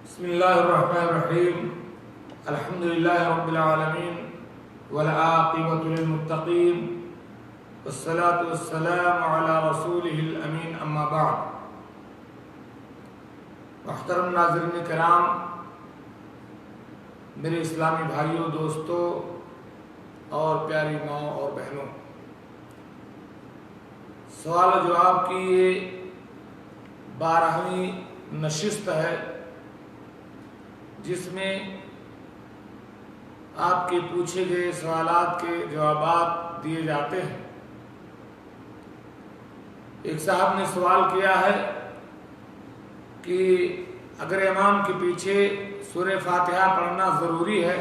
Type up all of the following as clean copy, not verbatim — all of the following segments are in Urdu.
بسم اللہ الرحمن الرحیم الحمد للہ رب العالمین والعاقبۃ للمتقین والصلاة والسلام علی رسولہ الامین اما بعد۔ محترم ناظرین کرام، میرے اسلامی بھائیوں، دوستوں اور پیاری ماؤں اور بہنوں، سوال و جواب کی یہ 12ویں نشست ہے جس میں آپ کے پوچھے گئے سوالات کے جوابات دیے جاتے ہیں۔ ایک صاحب نے سوال کیا ہے کہ اگر امام کے پیچھے سورہ فاتحہ پڑھنا ضروری ہے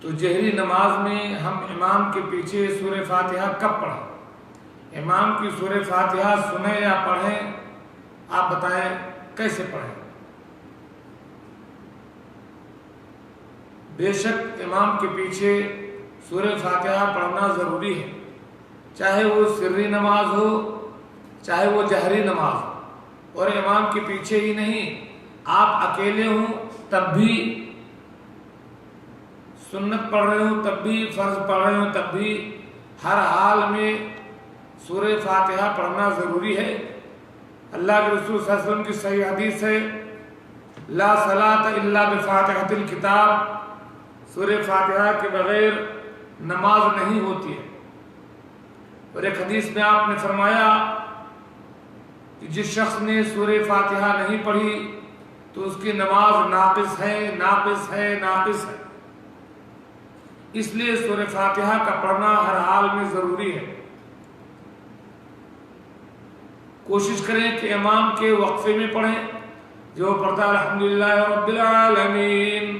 تو جہری نماز میں ہم امام کے پیچھے سورہ فاتحہ کب پڑھیں؟ امام کی سورہ فاتحہ سنیں یا پڑھیں؟ آپ بتائیں کیسے پڑھیں؟ بے شک امام کے پیچھے سورہ فاتحہ پڑھنا ضروری ہے، چاہے وہ سری نماز ہو چاہے وہ جہری نماز ہو۔ اور امام کے پیچھے ہی نہیں، آپ اکیلے ہوں تب بھی سنت پڑھ رہے ہوں تب بھی، فرض پڑھ رہے ہوں تب بھی، ہر حال میں سورہ فاتحہ پڑھنا ضروری ہے۔ اللہ کے رسول صلی اللہ علیہ وسلم کی صحیح حدیث ہے، لا صلاۃ الا بفاتحۃ الکتاب، سورہ فاتحہ کے بغیر نماز نہیں ہوتی ہے۔ اور ایک حدیث میں آپ نے فرمایا کہ جس شخص نے سورہ فاتحہ نہیں پڑھی تو اس کی نماز ناقص ہے، ناقص ہے، ناقص ہے۔ اس لیے سورہ فاتحہ کا پڑھنا ہر حال میں ضروری ہے۔ کوشش کریں کہ امام کے وقفے میں پڑھیں، جو پڑھتا ہے الحمدللہ رب العالمین،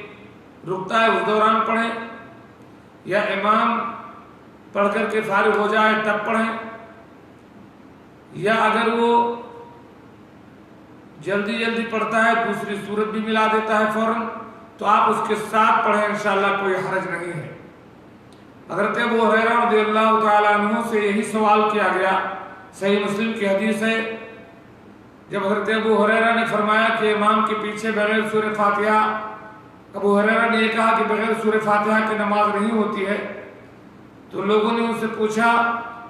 رکتا ہے اس دوران پڑھیں، یا امام پڑھ کر کے فارغ ہو جائے تب پڑھیں، یا اگر وہ جلدی جلدی پڑھتا ہے دوسری سورت بھی ملا دیتا ہے فوراً تو آپ اس کے ساتھ پڑھیں، انشاءاللہ کوئی حرج نہیں ہے۔ حضرت ابو ہریرہ رضی اللہ تعالیٰ عنہ سے یہی سوال کیا گیا، صحیح مسلم کی حدیث ہے، جب حضرت ابو ہریرہ نے فرمایا کہ امام کے پیچھے بغیر سورہ فاتحہ، ابو ہریرہ نے یہ کہا کہ بغیر سورہ فاتحہ کی نماز نہیں ہوتی ہے، تو لوگوں نے ان سے پوچھا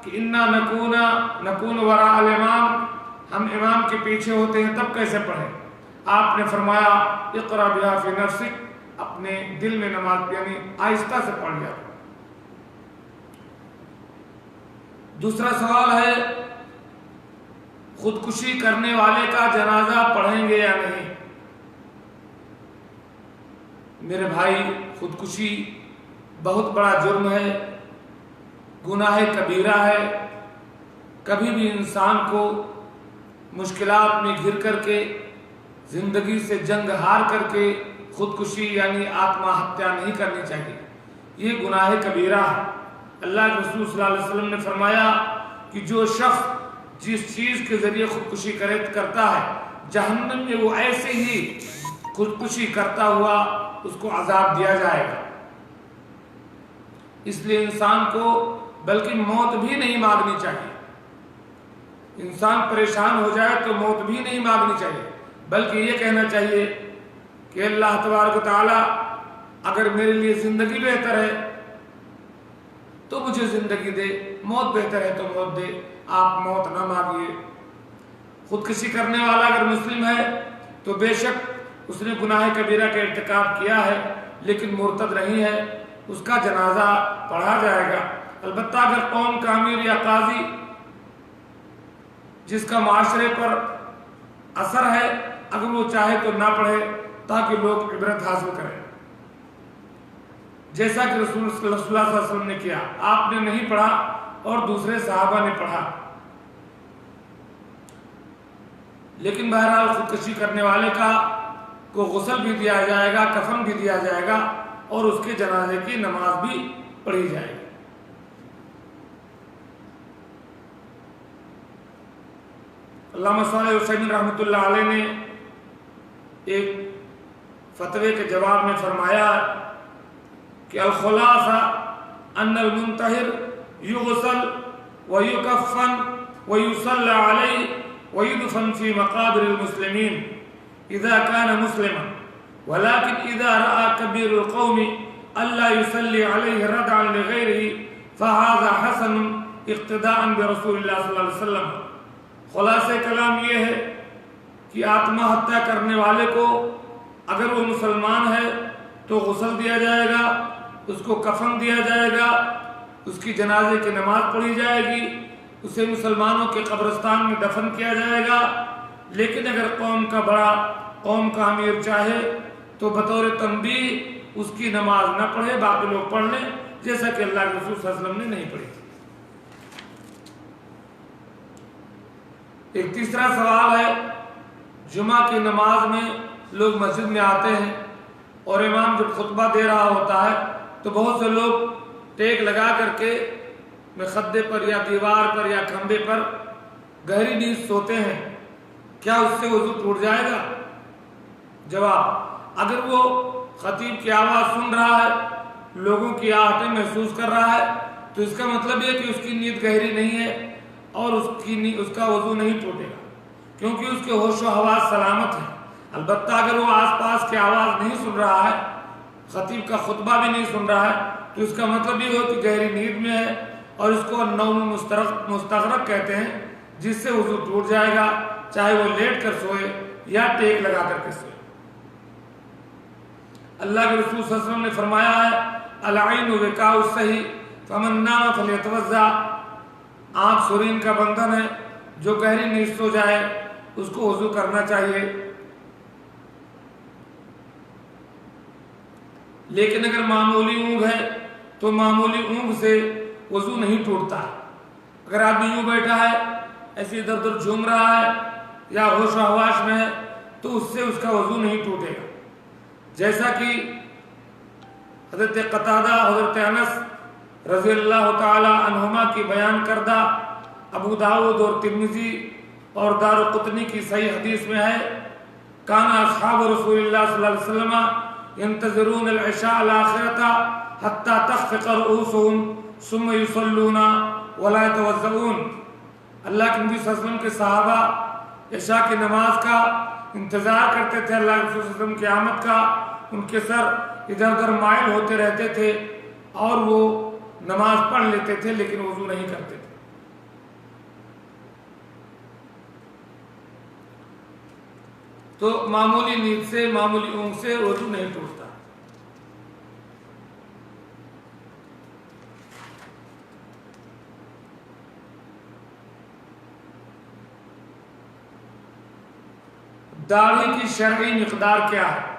کہ انا نکون وراء الامام، ہم امام کے پیچھے ہوتے ہیں تب کیسے پڑھیں؟ آپ نے فرمایا اقرأ بها فی نفسک، اپنے دل میں نماز یعنی آہستہ سے پڑھ لیا۔ دوسرا سوال ہے خودکشی کرنے والے کا جنازہ پڑھیں گے یا نہیں؟ میرے بھائی، خودکشی بہت بڑا جرم ہے، گناہ کبیرہ ہے۔ کبھی بھی انسان کو مشکلات میں گھر کر کے، زندگی سے جنگ ہار کر کے خودکشی یعنی آتما ہتیا نہیں کرنی چاہیے، یہ گناہ کبیرہ ہے۔ اللہ کے رسول صلی اللہ علیہ وسلم نے فرمایا کہ جو شخص جس چیز کے ذریعے خودکشی کرتا ہے، جہنم میں وہ ایسے ہی خودکشی کرتا ہوا اس کو عذاب دیا جائے گا۔ اس لیے انسان کو بلکہ موت بھی نہیں مانگنی چاہیے۔ انسان پریشان ہو جائے تو موت بھی نہیں مانگنی چاہیے، بلکہ یہ کہنا چاہیے کہ اللہ تبارک و تعالی اگر میرے لیے زندگی بہتر ہے تو مجھے زندگی دے، موت بہتر ہے تو موت دے، آپ موت نہ مانگیے۔ خودکشی کرنے والا اگر مسلم ہے تو بے شک اس نے گناہ کبیرہ کا ارتکاب کیا ہے لیکن مرتد نہیں ہے، اس کا جنازہ پڑھا جائے گا۔ البتہ اگر قوم کا امیر یا قاضی جس کا معاشرے پر اثر ہے، اگر وہ چاہے تو نہ پڑھے تاکہ لوگ عبرت حاصل کریں، جیسا کہ رسول صلی اللہ علیہ وسلم نے کیا، آپ نے نہیں پڑھا اور دوسرے صحابہ نے پڑھا۔ لیکن بہرحال خودکشی کرنے والے کو غسل بھی دیا جائے گا، کفن بھی دیا جائے گا اور اس کے جنازے کی نماز بھی پڑھی جائے گی۔ علامہ صالح العثیمین رحمۃ اللہ علیہ نے ایک فتوے کے جواب میں فرمایا کہ الخلاصہ ان المنتحر یغسل ویکفن ویصلی علیہ ويدفن في مقابر المسلمين إذا كان مسلما ولكن إذا رأى كبير القوم ألا يصلي عليه ردعا لغيره فهذا حسن اقتداء برسول اللہ صلی اللہ علیہ وسلم. خلاصہ کلام یہ ہے کہ آتما ہتیا کرنے والے کو اگر وہ مسلمان ہے تو غسل دیا جائے گا، اس کو کفن دیا جائے گا، اس کی جنازے کی نماز پڑھی جائے گی، اسے مسلمانوں کے قبرستان میں دفن کیا جائے گا. لیکن اگر قوم کا بڑا، قوم کا امیر چاہے تو بطور تنبیہ اس کی نماز نہ پڑھے، باقی لوگ پڑھ لیں، جیسا کہ اللہ کے رسول صلی اللہ علیہ وسلم نے نہیں پڑھی تھی. ایک تیسرا سوال ہے، جمعہ کی نماز میں لوگ مسجد میں آتے ہیں اور امام جب خطبہ دے رہا ہوتا ہے تو بہت سے لوگ ٹیک لگا کر کے مخدے پر یا دیوار پر یا کھمبے پر گہری نیند سوتے ہیں. کیا اس سے وضو ٹوٹ جائے گا؟ جواب، اگر وہ خطیب کی آواز سن رہا ہے، لوگوں کی آہٹیں محسوس کر رہا ہے، تو اس کا مطلب یہ کہ اس کی نیند گہری نہیں ہے اور اس کا وضو نہیں ٹوٹے گا، کیونکہ اس کے ہوش و حواس سلامت ہیں. البتہ اگر وہ آس پاس کی آواز نہیں سن رہا ہے، خطیب کا خطبہ بھی نہیں سن رہا ہے، تو اس کا مطلب یہ ہو کہ گہری نیند میں ہے، اور اس کو نوم مستغرق کہتے ہیں، جس سے وضو ٹوٹ جائے گا، چاہے وہ لیٹ کر سوئے یا ٹیک لگا کر کے سوئے. اللہ کے رسول صلی اللہ علیہ وسلم نے فرمایا ہے، العین وقاء الصحیح فمن نام فلیتوضا. آنکھ سرین کا بندھن ہے، جو گہری نیند سو جائے اس کو وضو کرنا چاہیے. لیکن اگر معمولی اونگ ہے تو معمولی اونگ سے وضو نہیں ٹوٹتا. اگر آدمی یوں بیٹھا ہے، ایسے ادھر ادھر جھوم رہا ہے یا ہوش و حواس میں ہے، تو اس سے اس کا وضو نہیں ٹوٹے گا. جیسا کہ حضرت قتادہ، حضرت انس رضی اللہ تعالی عنہما کی بیان کردہ ابو داؤد اور ترمذی اور دارقطنی کی صحیح حدیث میں ہے، کان اصحاب رسول اللہ صلی اللہ علیہ وسلم ينتظرون العشاء الآخرة حتى تخفق رؤوسهم ثم يصلون ولا يتوضؤون. اللہ کے نبی صلی اللہ علیہ وسلم کے صحابہ عشاء کی نماز کا انتظار کرتے تھے، اللہ کے رسول صلی اللہ علیہ وسلم کی آمد کا. ان کے سر ادھر ادھر مائل ہوتے رہتے تھے اور وہ نماز پڑھ لیتے تھے لیکن وضو نہیں کرتے تھے. تو معمولی نیند سے، معمولی اونگ سے وضو نہیں ٹوٹتا. داڑھی کی شرعی مقدار کیا ہے؟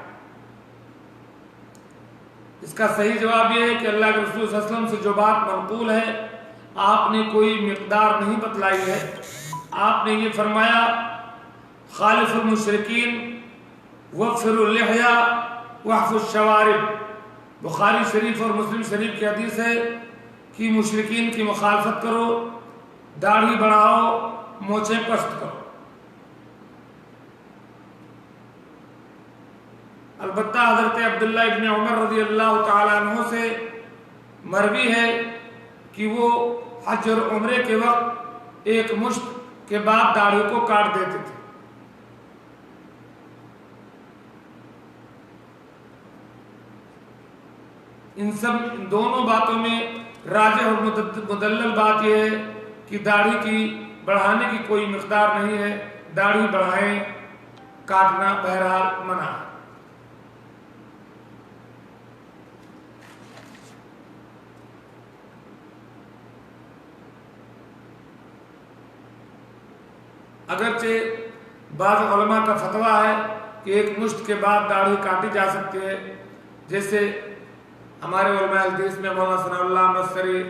اس کا صحیح جواب یہ ہے کہ اللہ کے رسول صلی اللہ علیہ وسلم سے جو بات منقول ہے، آپ نے کوئی مقدار نہیں بتلائی ہے. آپ نے یہ فرمایا، خالف المشرکین وفر اللحیہ وحف الشوارب. بخاری شریف اور مسلم شریف کی حدیث ہے کہ مشرکین کی مخالفت کرو، داڑھی بڑھاؤ، مونچھیں پست کرو. البتہ حضرت عبداللہ ابن عمر رضی اللہ تعالیٰ عنہ سے مروی ہے کہ وہ حج اور عمرے کے وقت ایک مشت کے بعد داڑھی کو کاٹ دیتے تھے. ان دونوں باتوں میں راجح اور مدلل بات یہ ہے کہ داڑھی کی بڑھانے کی کوئی مقدار نہیں ہے. داڑھی بڑھائیں، کاٹنا بہرحال منع ہے. اگرچہ بعض علماء کا فتویٰ ہے کہ ایک مشت کے بعد داڑھی کاٹی جا سکتی ہے، جیسے ہمارے علماء حدیث میں مولانا ثناء اللہ امرتسری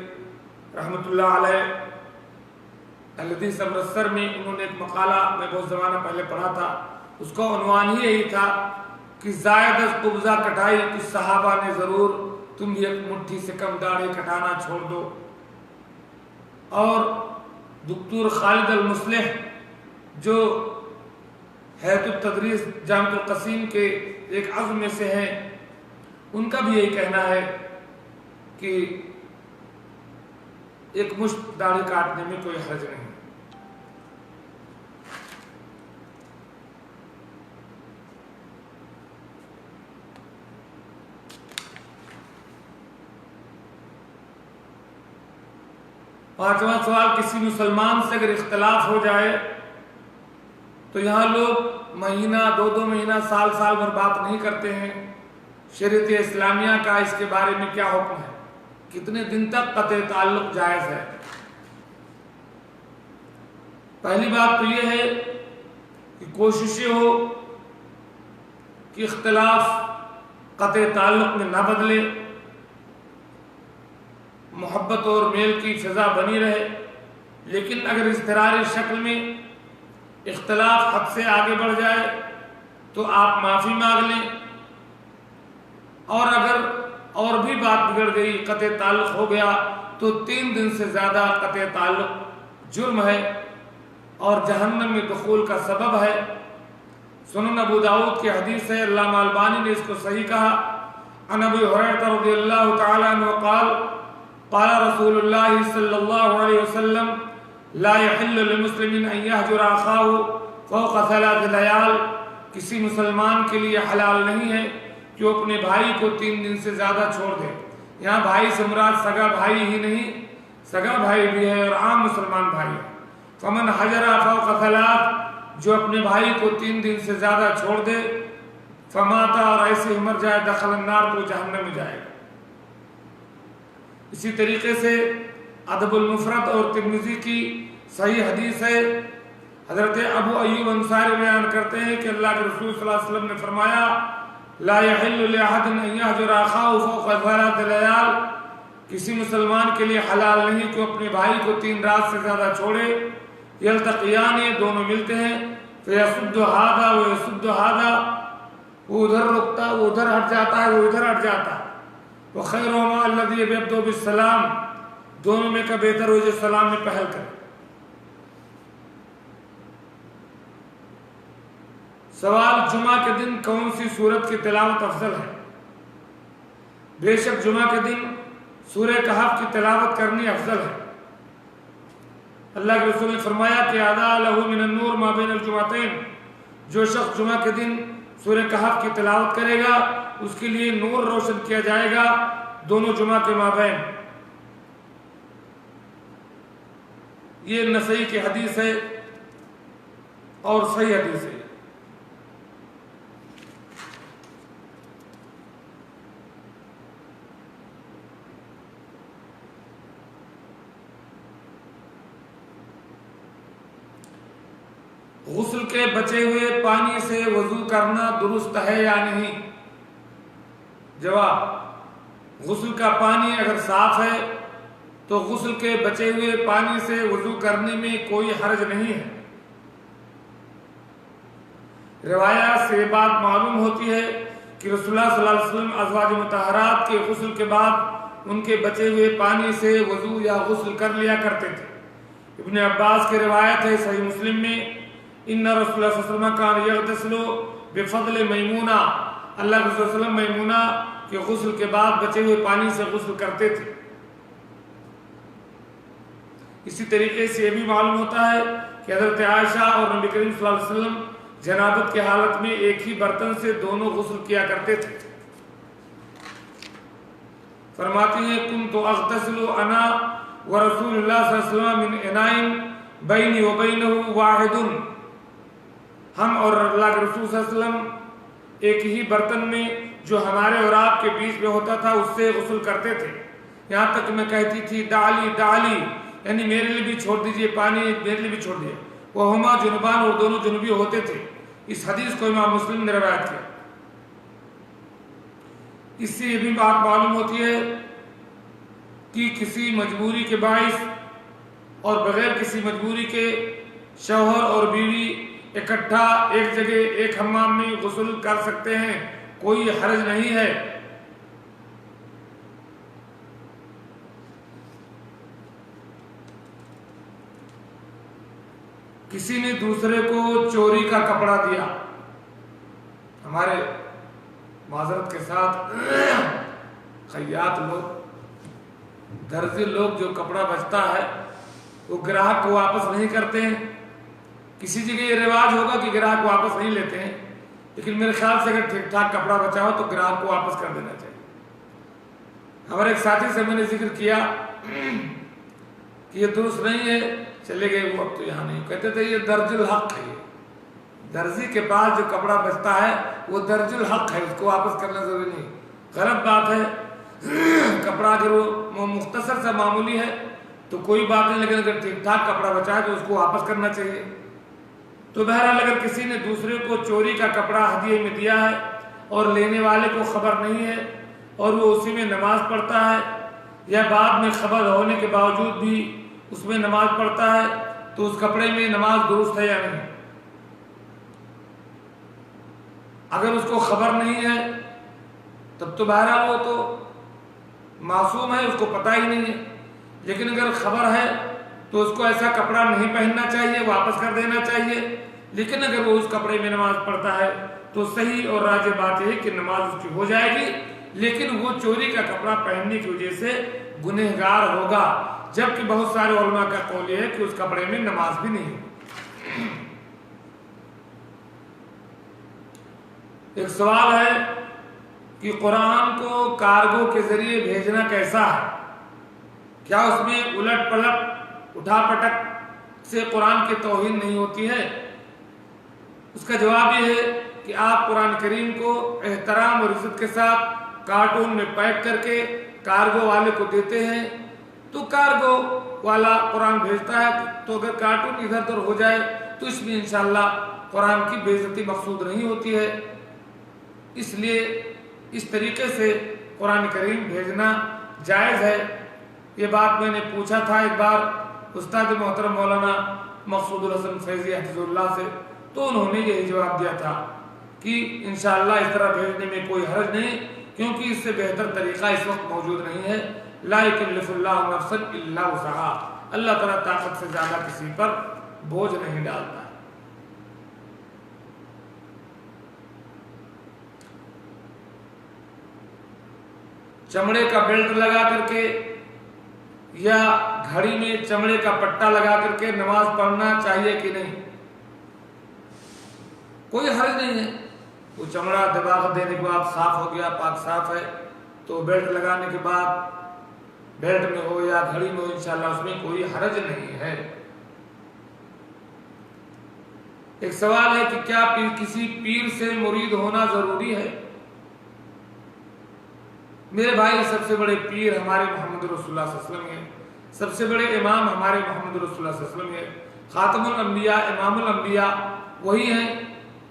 رحمۃ اللہ علیہ الحدیث امرتسر میں انہوں نے ایک مقالہ میں بہت زمانہ پہلے پڑھا تھا، اس کا عنوان ہی یہی تھا کہ زائد از قبضہ کٹائی کچھ صحابہ نے ضرور، تم بھی ایک مٹھی سے کم داڑھی کٹانا چھوڑ دو. اور دکتور خالد المصلح جو حیات التدریس جامع القصیم کے ایک عزم میں سے ہیں، ان کا بھی یہی کہنا ہے کہ ایک مشت داڑھی کاٹنے میں کوئی حرج نہیں. 5واں سوال، کسی مسلمان سے اگر اختلاف ہو جائے تو یہاں لوگ مہینہ 2 مہینہ سال بھر بات نہیں کرتے ہیں، شریعت اسلامیہ کا اس کے بارے میں کیا حکم ہے؟ کتنے دن تک قطع تعلق جائز ہے؟ پہلی بات تو یہ ہے کہ کوشش یہ ہو کہ اختلاف قطع تعلق میں نہ بدلے، محبت اور میل کی فضا بنی رہے، لیکن اگر اضطراری شکل میں اختلاف حد سے آگے بڑھ جائے تو آپ معافی مانگ لیں، اور اگر اور بھی بات بگڑ گئی، قطع تعلق ہو گیا، تو 3 دن سے زیادہ قطع تعلق جرم ہے اور جہنم میں دخول کا سبب ہے۔ سنن ابو داؤد کی حدیث ہے، علامہ البانی نے اس کو صحیح کہا، عن ابی ہریرہ رضی اللہ تعالی عنہ قال قال رسول اللہ صلی اللہ علیہ وسلم لا يحل للمسلم ان يهجر اخاه فوق 3 لیال، کسی مسلمان کے لیے حلال نہیں ہے کہ وہ اپنے بھائی کو 3 دن سے زیادہ چھوڑ دے۔ یہاں بھائی سے مراد سگا بھائی ہی نہیں، سگا بھائی بھی ہے اور عام مسلمان بھائی ہے۔ فمن حجر فوق 3، جو اپنے بھائی کو 3 دن سے زیادہ چھوڑ دے، فماتا، اور ایسے ہی مر جائے، دخل النار، تو جہنم میں جائے گا۔ اسی طریقے سے ادب المفرد اور ترمذی کی صحیح حدیث ہے، حضرت ابو ایوب انصاری بیان کرتے ہیں کہ اللہ کے رسول صلی اللہ علیہ وسلم نے فرمایا لا يحل لأحد ان يهجر اخاه فوق 3 لیال، کسی مسلمان کے لیے حلال نہیں کہ وہ اپنے بھائی کو 3 رات سے زیادہ چھوڑے۔ یلتقیان، دونوں ملتے ہیں، فیصد هذا ویصد هذا، وہ ادھر رکتا، وہ ادھر ہٹ جاتا ہے، وہ ادھر ہٹ جاتا ہے۔ وخیرهما الذی یبدأ بالسلام، دونوں میں کا بہتر ہو جو سلام میں پہل کرے۔ سوال، جمعہ کے دن کون سی سورت کی تلاوت افضل ہے؟ بے شک جمعہ کے دن سورہ کہف کی تلاوت کرنی افضل ہے۔ اللہ کے رسول نے فرمایا کہ اضاء له من النور ما بین الجمعتین، جو شخص جمعہ کے دن سورہ کہف کی تلاوت کرے گا اس کے لیے نور روشن کیا جائے گا دونوں جمعہ کے مابین۔ یہ نسائی کی حدیث ہے اور صحیح حدیث ہے۔ غسل کے بچے ہوئے پانی سے وضو کرنا درست ہے یا نہیں؟ جواب، غسل کا پانی اگر صاف ہے تو غسل کے بچے ہوئے پانی سے وضو کرنے میں کوئی حرج نہیں ہے۔ روایات سے یہ بات معلوم ہوتی ہے کہ رسول اللہ صلی اللہ علیہ وسلم ازواج مطہرات کے غسل کے بعد ان کے بچے ہوئے پانی سے وضو یا غسل کر لیا کرتے تھے۔ ابن عباس کی روایت ہے صحیح مسلم میں، ان رسول اللہ صلی اللہ علیہ وسلم کان یغتسل بفضل میمونہ، اللہ کے رسول صلی اللہ علیہ وسلم میمونہ کے غسل کے بعد بچے ہوئے پانی سے غسل کرتے تھے۔ اسی طریقے سے یہ بھی معلوم ہوتا ہے کہ حضرت عائشہ اور نبی کریم صلی اللہ علیہ وسلم جنابت کی حالت میں ایک ہی برتن سے دونوں غسل کیا کرتے تھے۔ فرماتی ہیں کنت اغتسل انا ورسول اللہ صلی اللہ علیہ وسلم من اناء بینی وبینہ واحد، ہم اور اللہ کے رسول صلی اللہ علیہ وسلم ایک ہی برتن میں جو ہمارے اور آپ کے بیچ میں ہوتا تھا اس سے غسل کرتے تھے، یہاں تک میں کہتی تھی دعلی دعلی، یعنی میرے لیے بھی چھوڑ دیجئے پانی، میرے لیے بھی چھوڑ دیجئے۔ وہ ہما جنبان، اور دونوں جنوبی ہوتے تھے۔ اس حدیث کو امام مسلم نے روایت کیا۔ اس سے یہ بھی بات معلوم ہوتی ہے کہ کسی مجبوری کے باعث اور بغیر کسی مجبوری کے شوہر اور بیوی اکٹھا ایک جگہ ایک حمام میں غسل کر سکتے ہیں، کوئی حرج نہیں ہے۔ کسی نے دوسرے کو چوری کا کپڑا دیا، ہمارے معذرت کے ساتھ خیاط لوگ، درزی لوگ، جو کپڑا بچتا ہے وہ گراہک کو واپس نہیں کرتے ہیں۔ کسی جگہ یہ رواج ہوگا کہ گراہک واپس نہیں لیتے ہیں، لیکن میرے خیال سے اگر ٹھیک ٹھاک کپڑا بچا ہو تو گراہک کو واپس کر دینا چاہیے۔ ہمارے ایک ساتھی سے میں نے ذکر کیا کہ یہ درست نہیں ہے، چلے گئے وہ اب تو یہاں نہیں، کہتے تھے یہ درج الحق ہے، درزی کے پاس جو کپڑا بچتا ہے وہ درج الحق ہے، اس کو واپس کرنا ضروری نہیں، غلط بات ہے۔ کپڑا اگر وہ مختصر سا معمولی ہے تو کوئی بات نہیں، لیکن اگر ٹھیک ٹھاک کپڑا بچا ہے تو اس کو واپس کرنا چاہیے۔ تو بہرحال اگر کسی نے دوسرے کو چوری کا کپڑا ہدیے میں دیا ہے اور لینے والے کو خبر نہیں ہے اور وہ اسی میں نماز پڑھتا ہے یا بعد میں خبر ہونے کے باوجود بھی اس میں نماز پڑھتا ہے تو اس کپڑے میں نماز درست ہے یا نہیں؟ اگر اس کو خبر نہیں ہے تب تو بہرحال وہ تو معصوم ہے، اس کو پتہ ہی نہیں ہے، لیکن اگر خبر ہے تو اس کو ایسا کپڑا نہیں پہننا چاہیے، واپس کر دینا چاہیے۔ لیکن اگر وہ اس کپڑے میں نماز پڑھتا ہے تو صحیح اور راجح بات یہ ہے کہ نماز اس کی ہو جائے گی، لیکن وہ چوری کا کپڑا پہننے کی وجہ سے گنہگار ہوگا، جبکہ بہت سارے علماء کا قول یہ ہے کہ اس کپڑے میں نماز بھی نہیں۔ ایک سوال ہے کہ قرآن کو کارگو کے ذریعے بھیجنا کیسا ہے؟ کیا اس میں الٹ پلٹ اٹھا پٹک سے قرآن کی توہین نہیں ہوتی ہے؟ اس کا جواب یہ ہے کہ آپ قرآن کریم کو احترام اور عزت کے ساتھ کارٹون میں پیک کر کے کارگو والے کو دیتے ہیں تو کارگو والا قرآن بھیجتا ہے، تو اگر کارٹون ادھر ادھر ہو جائے تو اس میں انشاءاللہ قرآن کی بے عزتی مقصود نہیں ہوتی ہے۔ اس لیے اس طریقے سے قرآن کریم بھیجنا جائز ہے۔ یہ بات میں نے پوچھا تھا ایک بار استاد محترم مولانا مقصود الحسن فیضی حفظ اللہ سے، تو انہوں نے یہی جواب دیا تھا کہ انشاءاللہ اس طرح بھیجنے میں کوئی حرج نہیں، کیونکہ اس سے بہتر طریقہ اس وقت موجود نہیں ہے۔ لا یکلف اللہ نفسا الا وسعها، اللہ تعالیٰ طاقت سے زیادہ کسی پر بوجھ نہیں ڈالتا ہے۔ چمڑے کا بیلٹ لگا کر کے یا گھڑی میں چمڑے کا پٹا لگا کر کے نماز پڑھنا چاہیے کہ نہیں؟ کوئی حرج نہیں ہے۔ وہ چمڑا دباغ دینے کے بعد صاف ہو گیا، پاک صاف ہے، تو بیلٹ لگانے کے بعد بیلٹ میں ہو یا گھڑی میں ہو انشاءاللہ اس میں کوئی حرج نہیں ہے۔ ایک سوال ہے کہ کیا کسی پیر سے مرید ہونا ضروری ہے؟ میرے بھائی، سب سے بڑے پیر ہمارے محمد رسول اللہ صلی اللہ علیہ وسلم ہیں، سب سے بڑے امام ہمارے محمد رسول اللہ صلی اللہ علیہ وسلم ہیں، خاتم الانبیاء، امام الانبیاء وہی ہیں،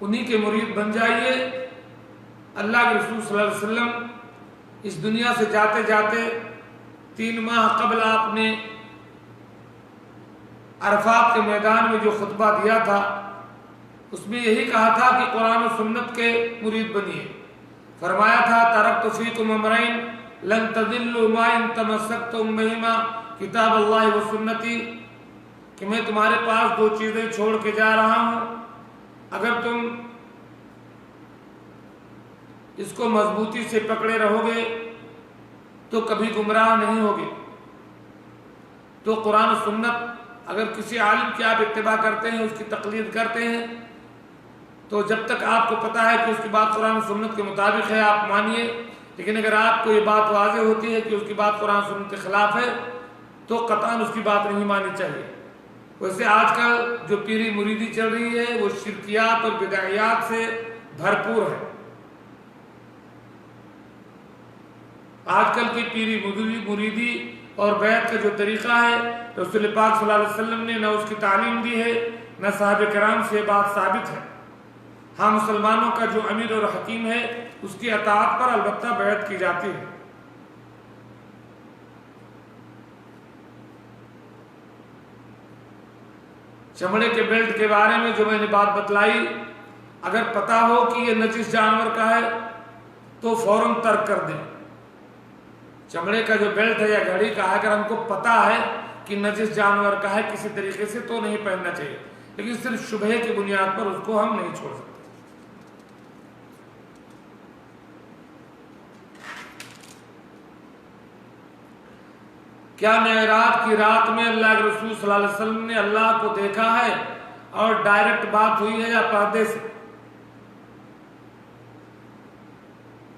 انہی کے مرید بن جائیے۔ اللہ کے رسول صلی اللہ علیہ وسلم اس دنیا سے جاتے جاتے 3 ماہ قبل آپ نے عرفات کے میدان میں جو خطبہ دیا تھا اس میں یہی کہا تھا کہ قرآن و سنت کے مرید بنیے۔ فرمایا تھا ترکت فیکم امرین لن تضلوا ما ان تمسکتم بہما کتاب اللہ و سنتی، کہ میں تمہارے پاس 2 چیزیں چھوڑ کے جا رہا ہوں، اگر تم اس کو مضبوطی سے پکڑے رہو گے تو کبھی گمراہ نہیں ہوگے۔ تو قرآن و سنت، اگر کسی عالم کی آپ اتباع کرتے ہیں، اس کی تقلید کرتے ہیں، تو جب تک آپ کو پتہ ہے کہ اس کی بات قرآن و سنت کے مطابق ہے آپ مانیے، لیکن اگر آپ کو یہ بات واضح ہوتی ہے کہ اس کی بات قرآن و سنت کے خلاف ہے تو قطعاً اس کی بات نہیں ماننی چاہیے۔ ویسے آج کل جو پیری مریدی چل رہی ہے وہ شرکیات اور بدعیات سے بھرپور ہے۔ آج کل کی پیری مریدی اور بیعت کا جو طریقہ ہے رسول پاک صلی اللہ علیہ وسلم نے نہ اس کی تعلیم دی ہے نہ صحابہ کرام سے بات ثابت ہے۔ ہاں، مسلمانوں کا جو امیر اور حکیم ہے اس کی اطاعت پر البتہ بیعت کی جاتی ہے۔ چمڑے کے بیلٹ کے بارے میں جو میں نے بات بتلائی، اگر پتا ہو کہ یہ نجس جانور کا ہے تو فوراً ترک کر دیں۔ چمڑے کا جو بیلٹ ہے یا گھڑی کا ہے، اگر ہم کو پتا ہے کہ نجس جانور کا ہے کسی طریقے سے تو نہیں پہننا چاہیے، لیکن صرف شبہے کی بنیاد پر اس کو ہم نہیں چھوڑ سکتے۔ کیا معراج کی رات میں اللہ کے رسول صلی اللہ علیہ وسلم نے اللہ کو دیکھا ہے اور ڈائریکٹ بات ہوئی ہے یا پردے سے؟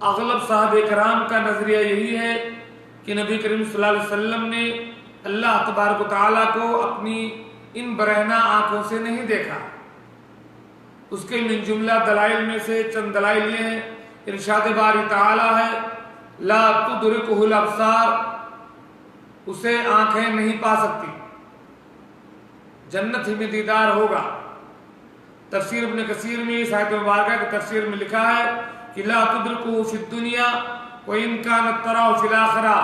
اغلب صحابہ کرام کا نظریہ یہی ہے کہ نبی کریم صلی اللہ علیہ وسلم نے اللہ تبارک و تعالیٰ کو اپنی ان برہنہ آنکھوں سے نہیں دیکھا۔ اس کے من جملہ دلائل میں سے چند دلائل یہ ہیں، ارشاد باری تعالیٰ ہے لا تدرکہ الابصار، اسے آنکھیں نہیں پا سکتی، جنت ہی میں دیدار ہوگا۔ تفسیر ابن کثیر میں اس آیت مبارکہ کی تفسیر میں لکھا ہے کہ لا تدرکہ فی الدنیا وإن كانت تراه فی الآخرہ،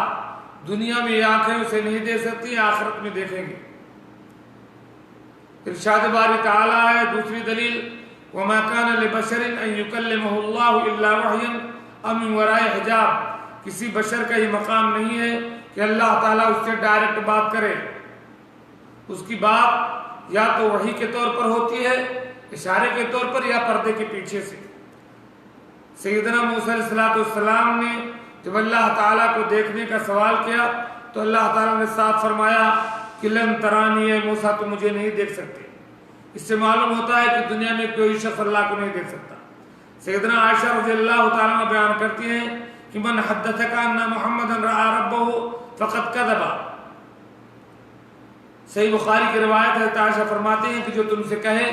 دنیا میں یہ آنکھیں اسے نہیں دے سکتی، آخرت میں دیکھیں گے۔ ارشاد باری تعالیٰ ہے دوسری دلیل وما كان لبشر ان يكلمه الله الا وحيا او من وراء حجاب، کسی بشر کا یہ مقام نہیں ہے کہ اللہ تعالیٰ اس سے ڈائریکٹ بات کرے، اس کی بات یا تو وحی کے طور پر ہوتی ہے، اشارے کے طور پر، یا پردے کے پیچھے سے۔ سیدنا موسیٰ علیہ السلام نے جب اللہ تعالیٰ کو دیکھنے کا سوال کیا تو اللہ تعالیٰ نے صاف فرمایا کہ لن ترانی ہے موسیٰ، تو مجھے نہیں دیکھ سکتے۔ اس سے معلوم ہوتا ہے کہ دنیا میں کوئی شخص اللہ کو نہیں دیکھ سکتا۔ سیدنا عائشہ رضی اللہ تعالیٰ عنہ بیان کرتی ہیں کہ من حدثک ان محمدا رأى ربه فقد کذب، صحیح بخاری کی روایت ہے، عائشہ فرماتے ہیں کہ جو تم سے کہے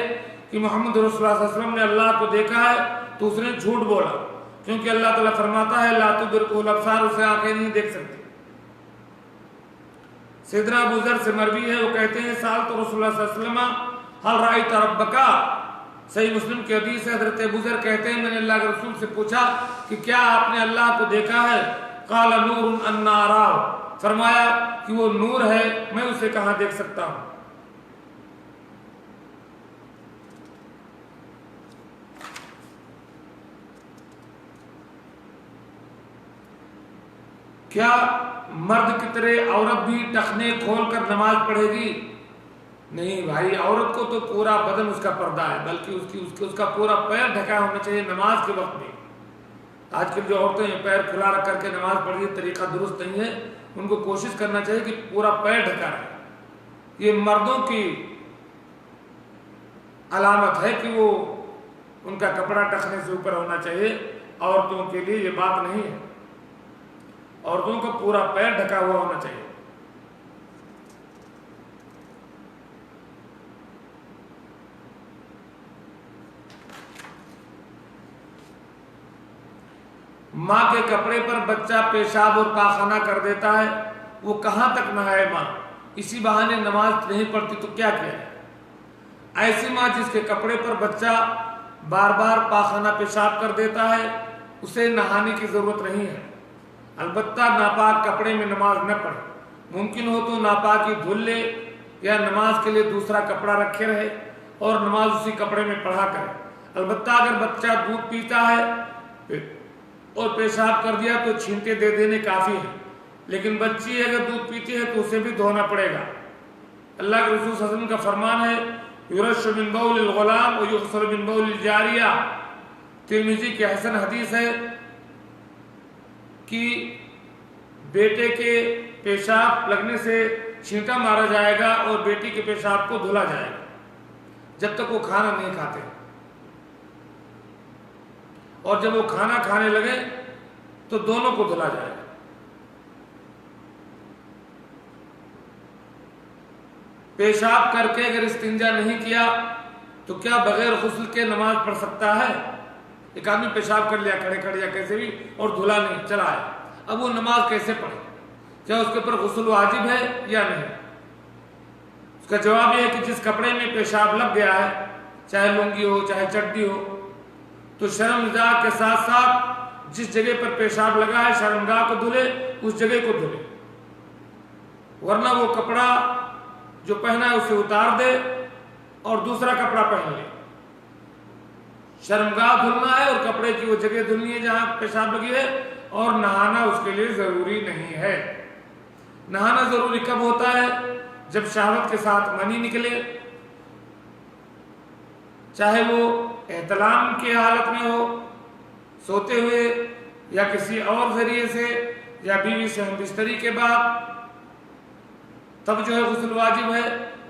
کہ محمد رسول اللہ صلی اللہ علیہ وسلم نے اللہ کو دیکھا ہے تو اس نے جھوٹ بولا، کیونکہ اللہ تعالیٰ فرماتا ہے لا تدرکہ الابصار، اسے آنکھیں نہیں دیکھ سکتی۔ سیدنا ابو ذر سے مروی ہے، وہ کہتے ہیں سألت رسول اللہ صلی اللہ علیہ وسلم حل رأیت ربک، صحیح مسلم کی حدیث ہے، حضرت ابو ذر کہتے ہیں میں نے اللہ کے رسول سے پوچھا کہ کیا آپ نے اللہ کو دیکھا ہے؟ قال نور انا اراہ، فرمایا کہ وہ نور ہے، میں اسے کہاں دیکھ سکتا ہوں۔ کیا مرد کی طرح عورت بھی ٹخنے کھول کر نماز پڑھے گی؟ نہیں بھائی، عورت کو تو پورا بدن اس کا پردہ ہے، بلکہ اس کا پورا پیر ڈھکا ہونا چاہیے نماز کے وقت میں۔ آج کل جو عورتیں ہیں پیر کھلا رکھ کر کے نماز پڑھ رہی ہے، طریقہ درست نہیں ہے، ان کو کوشش کرنا چاہیے کہ پورا پیر ڈھکا رہے۔ یہ مردوں کی علامت ہے کہ وہ ان کا کپڑا ٹخنے سے اوپر ہونا چاہیے، عورتوں کے لیے یہ بات نہیں ہے، عورتوں کا پورا پیر ڈھکا ہوا ہونا چاہیے۔ ماں کے کپڑے پر بچہ پیشاب اور پاخانہ کر دیتا ہے، وہ کہاں تک نہائے ماں؟ اسی بہانے نماز نہیں پڑھتی تو کیا کیا ہے؟ ایسی ماں جس کے کپڑے پر بچہ بار بار پاخانہ پیشاب کر دیتا ہے، اسے نہانے کی ضرورت نہیں ہے، البتہ ناپاک کپڑے میں نماز نہ پڑھے، ممکن ہو تو ناپاکی دھل لے یا نماز کے لیے دوسرا کپڑا رکھے رہے اور نماز اسی کپڑے میں پڑھا کرے۔ البتہ اگر بچہ دودھ پیتا ہے اور پیشاب کر دیا تو چھینٹے دے دینے کافی ہے، لیکن بچی اگر دودھ پیتی ہے تو اسے بھی دھونا پڑے گا۔ اللہ کے رسول صلی اللہ علیہ وسلم کا فرمان ہے یرش من بول الغلام ویغسل من بول الجاریہ، ترمذی کی حسن حدیث ہے کہ بیٹے کے پیشاب لگنے سے چھینٹا مارا جائے گا اور بیٹی کے پیشاب کو دھلا جائے گا جب تک وہ کھانا نہیں کھاتے، اور جب وہ کھانا کھانے لگے تو دونوں کو دھلا جائے گا۔ پیشاب کر کے اگر استنجا نہیں کیا تو کیا بغیر غسل کے نماز پڑھ سکتا ہے؟ ایک آدمی پیشاب کر لیا کھڑے کھڑے یا کیسے بھی اور دھلا نہیں، چلا ہے، اب وہ نماز کیسے پڑھے؟ کیا اس کے پر غسل واجب ہے یا نہیں؟ اس کا جواب یہ ہے کہ جس کپڑے میں پیشاب لگ گیا ہے، چاہے لنگی ہو چاہے چڈی ہو، تو شرمگاہ کے ساتھ ساتھ جس جگہ پر پیشاب لگا ہے شرمگاہ کو دھلے، اس جگہ کو دھلے، ورنہ وہ کپڑا جو پہنا ہے اسے اتار دے اور دوسرا کپڑا پہن لے۔ شرمگاہ دھلنا ہے اور کپڑے کی وہ جگہ دھلنی ہے جہاں پیشاب لگی ہے، اور نہانا اس کے لیے ضروری نہیں ہے۔ نہانا ضروری کب ہوتا ہے؟ جب شہوت کے ساتھ منی نکلے، چاہے وہ احتلام کی حالت میں ہو، سوتے ہوئے یا کسی اور ذریعے سے، یا بیوی سے ہم بستری کے بعد، تب جو ہے غسل واجب ہے۔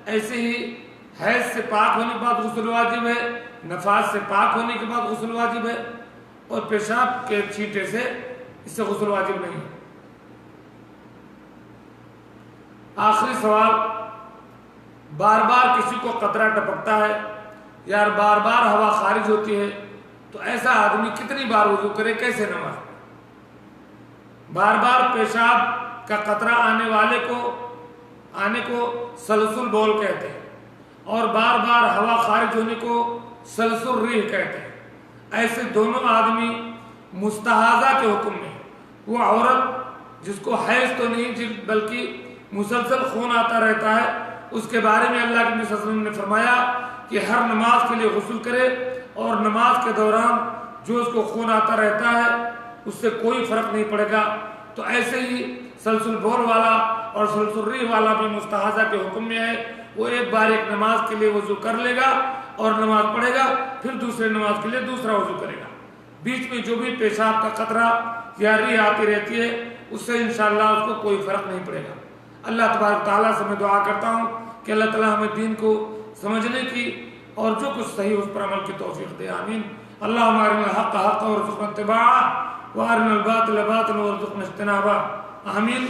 ایسے ہی حیض سے پاک ہونے کے بعد غسل واجب ہے، نفاس سے پاک ہونے کے بعد غسل واجب ہے، اور پیشاب کے چھینٹے سے اس سے غسل واجب نہیں ہے۔ آخری سوال، بار بار کسی کو قطرہ ٹپکتا ہے یا بار بار ہوا خارج ہوتی ہے تو ایسا آدمی کتنی بار وضو کرے، کیسے نماز پڑھے؟ بار بار پیشاب کا قطرہ آنے کو سلسل بول کہتے ہیں، اور بار بار ہوا خارج ہونے کو سلسل ریح کہتے ہیں۔ ایسے دونوں آدمی مستحاضہ کے حکم میں، وہ عورت جس کو حیض تو نہیں بلکہ مسلسل خون آتا رہتا ہے، اس کے بارے میں اللہ کے نبی صلی اللہ علیہ وسلم نے فرمایا کہ ہر نماز کے لیے غسل کرے، اور نماز کے دوران جو اس کو خون آتا رہتا ہے اس سے کوئی فرق نہیں پڑے گا۔ تو ایسے ہی سلسل بول والا اور سلسل ریح والا بھی مستحاضہ کے حکم میں ہے، وہ ایک بار ایک نماز کے لیے وضو کر لے گا اور نماز پڑھے گا، پھر دوسرے نماز کے لیے دوسرا وضو کرے گا۔ بیچ میں جو بھی پیشاب کا قطرہ یا ریح آتی رہتی ہے اس سے انشاءاللہ اس کو کوئی فرق نہیں پڑے گا۔ اللہ تبارک تعالیٰ سے میں دعا کرتا ہوں کہ اللہ تعالیٰ ہمیں دین کو سمجھنے کی اور جو کچھ صحیح اس پر عمل کی توفیق دے، آمین۔ اللہم ارنا الحق حقا وارزقنا اتباعہ وارنا الباطل باطلا وارزقنا اجتنابہ، آمین۔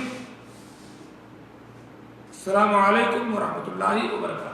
السلام علیکم ورحمۃ اللہ وبرکاتہ۔